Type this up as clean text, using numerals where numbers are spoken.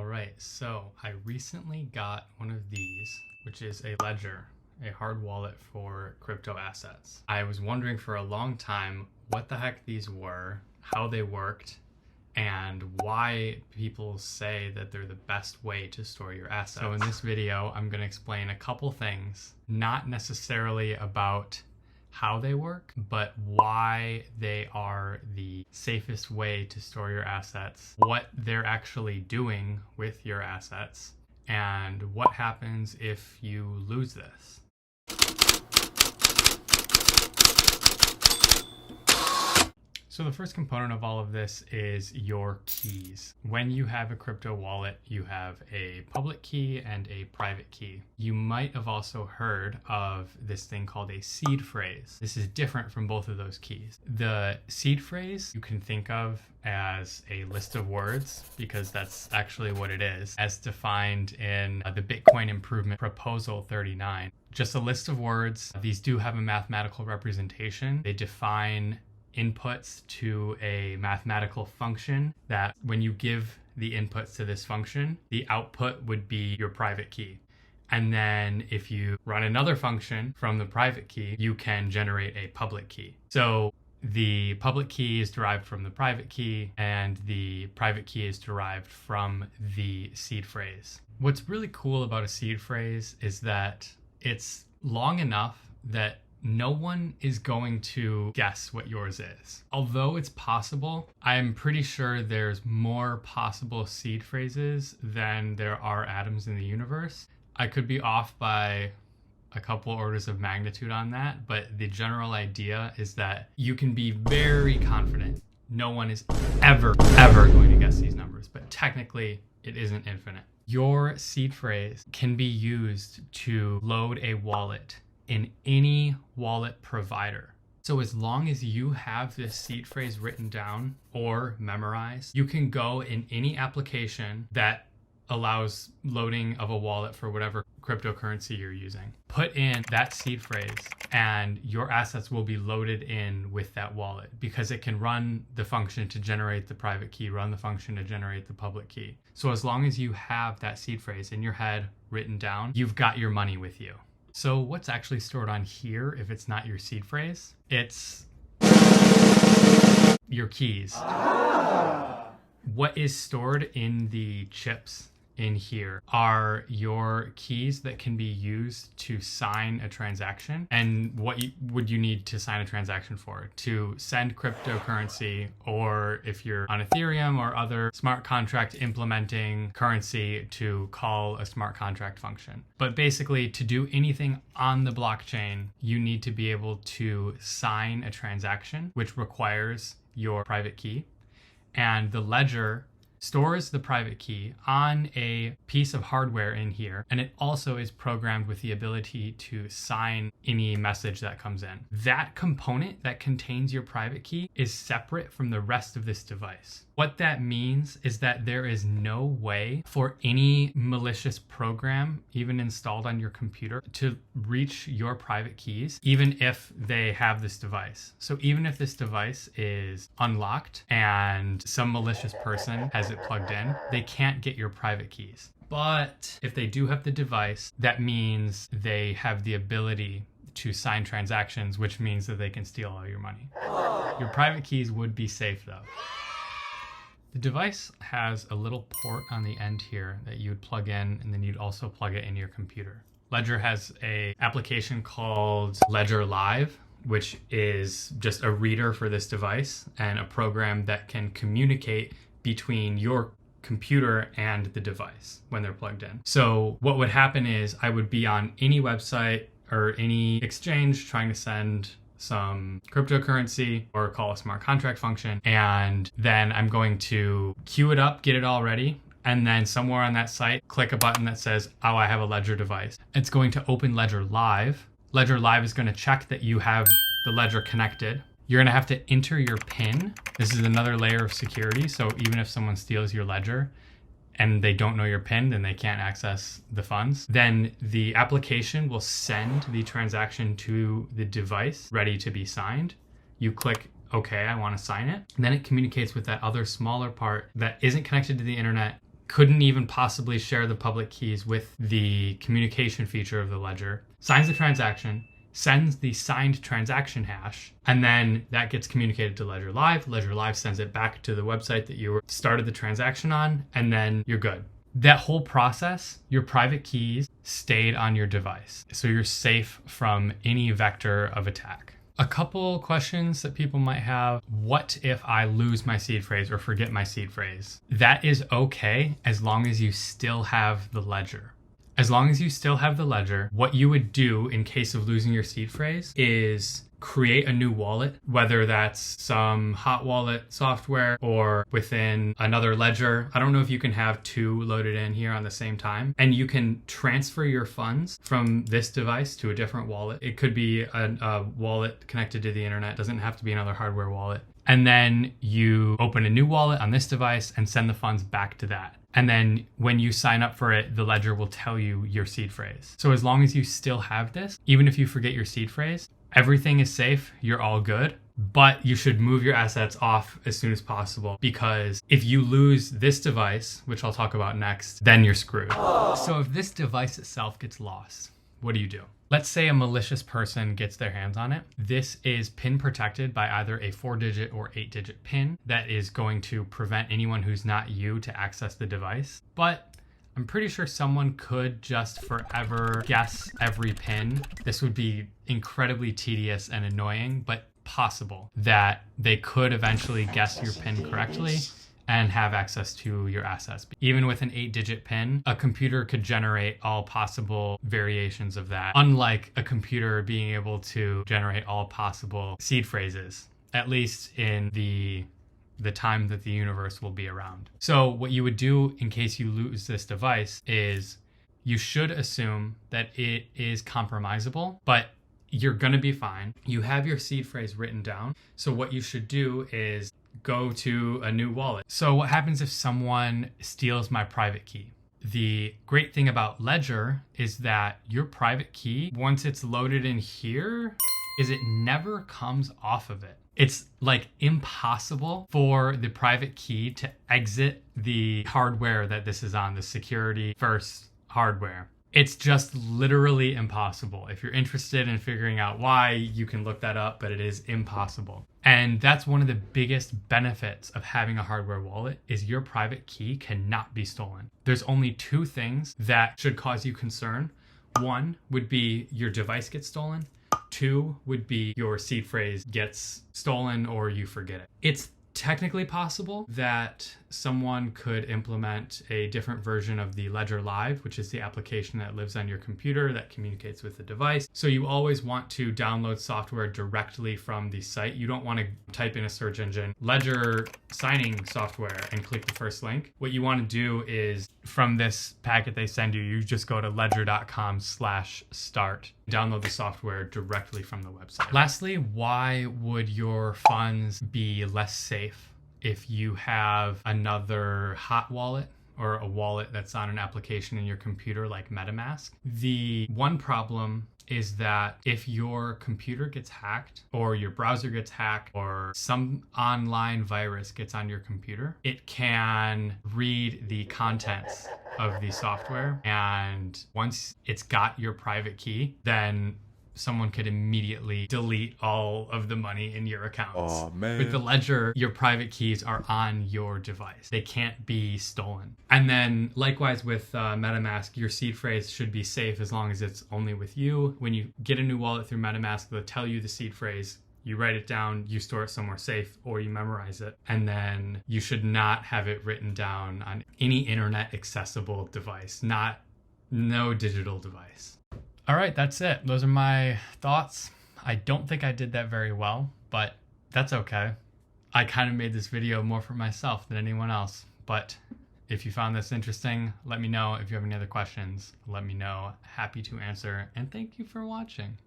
right, so I recently got one of these, which is a Ledger, a hard wallet for crypto assets. I was wondering for a long time what the heck these were, how they worked, and why people say that they're the best way to store your assets. So in this video, I'm going to explain a couple things, not necessarily about how they work, but why they are the safest way to store your assets, what they're actually doing with your assets, and what happens if you lose this. So the first component of all of this is your keys. When you have a crypto wallet, you have a public key and a private key. You might have also heard of this thing called a seed phrase. This is different from both of those keys. The seed phrase you can think of as a list of words, because that's actually what it is, as defined in the Bitcoin Improvement Proposal 39. Just a list of words. These do have a mathematical representation. They define inputs to a mathematical function that when you give the inputs to this function, the output would be your private key. And then if you run another function from the private key, you can generate a public key. So the public key is derived from the private key, and the private key is derived from the seed phrase. What's really cool about a seed phrase is that it's long enough that no one is going to guess what yours is. Although it's possible, I'm pretty sure there's more possible seed phrases than there are atoms in the universe. I could be off by a couple orders of magnitude on that, but the general idea is that you can be very confident no one is ever going to guess these numbers, but technically it isn't infinite. Your seed phrase can be used to load a wallet in any wallet provider. So as long as you have this seed phrase written down or memorized, you can go in any application that allows loading of a wallet for whatever cryptocurrency you're using. Put in that seed phrase and your assets will be loaded in with that wallet, because it can run the function to generate the private key, run the function to generate the public key. So as long as you have that seed phrase in your head written down, you've got your money with you. So what's actually stored on here if it's not your seed phrase? It's your keys. What is stored in the chips in here are your keys that can be used to sign a transaction. And what would you need to sign a transaction for? To send cryptocurrency, or if you're on Ethereum or other smart contract implementing currency, to call a smart contract function. But basically, to do anything on the blockchain, you need to be able to sign a transaction, which requires your private key. And the ledger stores the private key on a piece of hardware in here, and it also is programmed with the ability to sign any message that comes in. That component that contains your private key is separate from the rest of this device. What that means is that there is no way for any malicious program, even installed on your computer, to reach your private keys, even if they have this device. So even if this device is unlocked and some malicious person has it plugged in, they can't get your private keys. But if they do have the device, that means they have the ability to sign transactions, which means that they can steal all your money. Your private keys would be safe though. The device has a little port on the end here that you would plug in, and then you'd also plug it in your computer. Ledger has an application called Ledger Live, which is just a reader for this device and a program that can communicate between your computer and the device when they're plugged in. So what would happen is I would be on any website or any exchange trying to send some cryptocurrency or call a smart contract function, and then I'm going to queue it up, get it all ready, and then somewhere on that site, click a button that says, oh, I have a Ledger device. It's going to open Ledger Live. Ledger Live is going to check that you have the Ledger connected. You're going to have to enter your PIN. This is another layer of security, so even if someone steals your Ledger and they don't know your PIN, then they can't access the funds. Then the application will send the transaction to the device ready to be signed. You click okay, I want to sign it. And then it communicates with that other smaller part that isn't connected to the internet, couldn't even possibly share the public keys with the communication feature of the ledger, signs the transaction, sends the signed transaction hash, and then that gets communicated to Ledger Live. Ledger Live sends it back to the website that you started the transaction on, and then you're good. That whole process, your private keys stayed on your device, so you're safe from any vector of attack. A couple questions that people might have. What if I lose my seed phrase or forget my seed phrase? That is okay as long as you still have the ledger. As long as you still have the ledger, what you would do in case of losing your seed phrase is create a new wallet, whether that's some hot wallet software or within another ledger. I don't know if you can have two loaded in here on the same time, and you can transfer your funds from this device to a different wallet. It could be a wallet connected to the internet. It doesn't have to be another hardware wallet. And then you open a new wallet on this device and send the funds back to that. And then when you sign up for it, the ledger will tell you your seed phrase. So as long as you still have this, even if you forget your seed phrase, everything is safe, you're all good. But you should move your assets off as soon as possible, because if you lose this device, which I'll talk about next, then you're screwed. So if this device itself gets lost, what do? Let's say a malicious person gets their hands on it. This is PIN protected by either a 4-digit or 8-digit PIN that is going to prevent anyone who's not you to access the device. But I'm pretty sure someone could just forever guess every PIN. This would be incredibly tedious and annoying, but possible that they could eventually guess your PIN correctly and have access to your assets. Even with an 8-digit PIN, a computer could generate all possible variations of that, unlike a computer being able to generate all possible seed phrases, at least in the time that the universe will be around. So what you would do in case you lose this device is you should assume that it is compromisable, but you're gonna be fine. You have your seed phrase written down. So what you should do is go to a new wallet. So what happens if someone steals my private key? The great thing about Ledger is that your private key, once it's loaded in here, is it never comes off of it. It's like impossible for the private key to exit the hardware that this is on, the security first hardware. It's just literally impossible. If you're interested in figuring out why, you can look that up, but it is impossible. And that's one of the biggest benefits of having a hardware wallet is your private key cannot be stolen. There's only two things that should cause you concern. One would be your device gets stolen. Two would be your seed phrase gets stolen or you forget it. It's technically possible that someone could implement a different version of the Ledger Live, which is the application that lives on your computer that communicates with the device. So you always want to download software directly from the site. You don't want to type in a search engine, Ledger signing software, and click the first link. What you want to do is from this packet they send you, you just go to ledger.com/start. Download the software directly from the website. Lastly, why would your funds be less safe if you have another hot wallet or a wallet that's on an application in your computer like MetaMask? The one problem is that if your computer gets hacked or your browser gets hacked or some online virus gets on your computer, it can read the contents of the software. And once it's got your private key, then someone could immediately delete all of the money in your accounts. Oh, man. With the Ledger, your private keys are on your device. They can't be stolen. And then likewise with MetaMask, your seed phrase should be safe as long as it's only with you. When you get a new wallet through MetaMask, they'll tell you the seed phrase. You write it down, you store it somewhere safe, or you memorize it. And then you should not have it written down on any internet accessible device, no digital device. All right, that's it. Those are my thoughts. I don't think I did that very well, but that's okay. I kind of made this video more for myself than anyone else. But if you found this interesting, let me know. If you have any other questions, let me know. Happy to answer. And thank you for watching.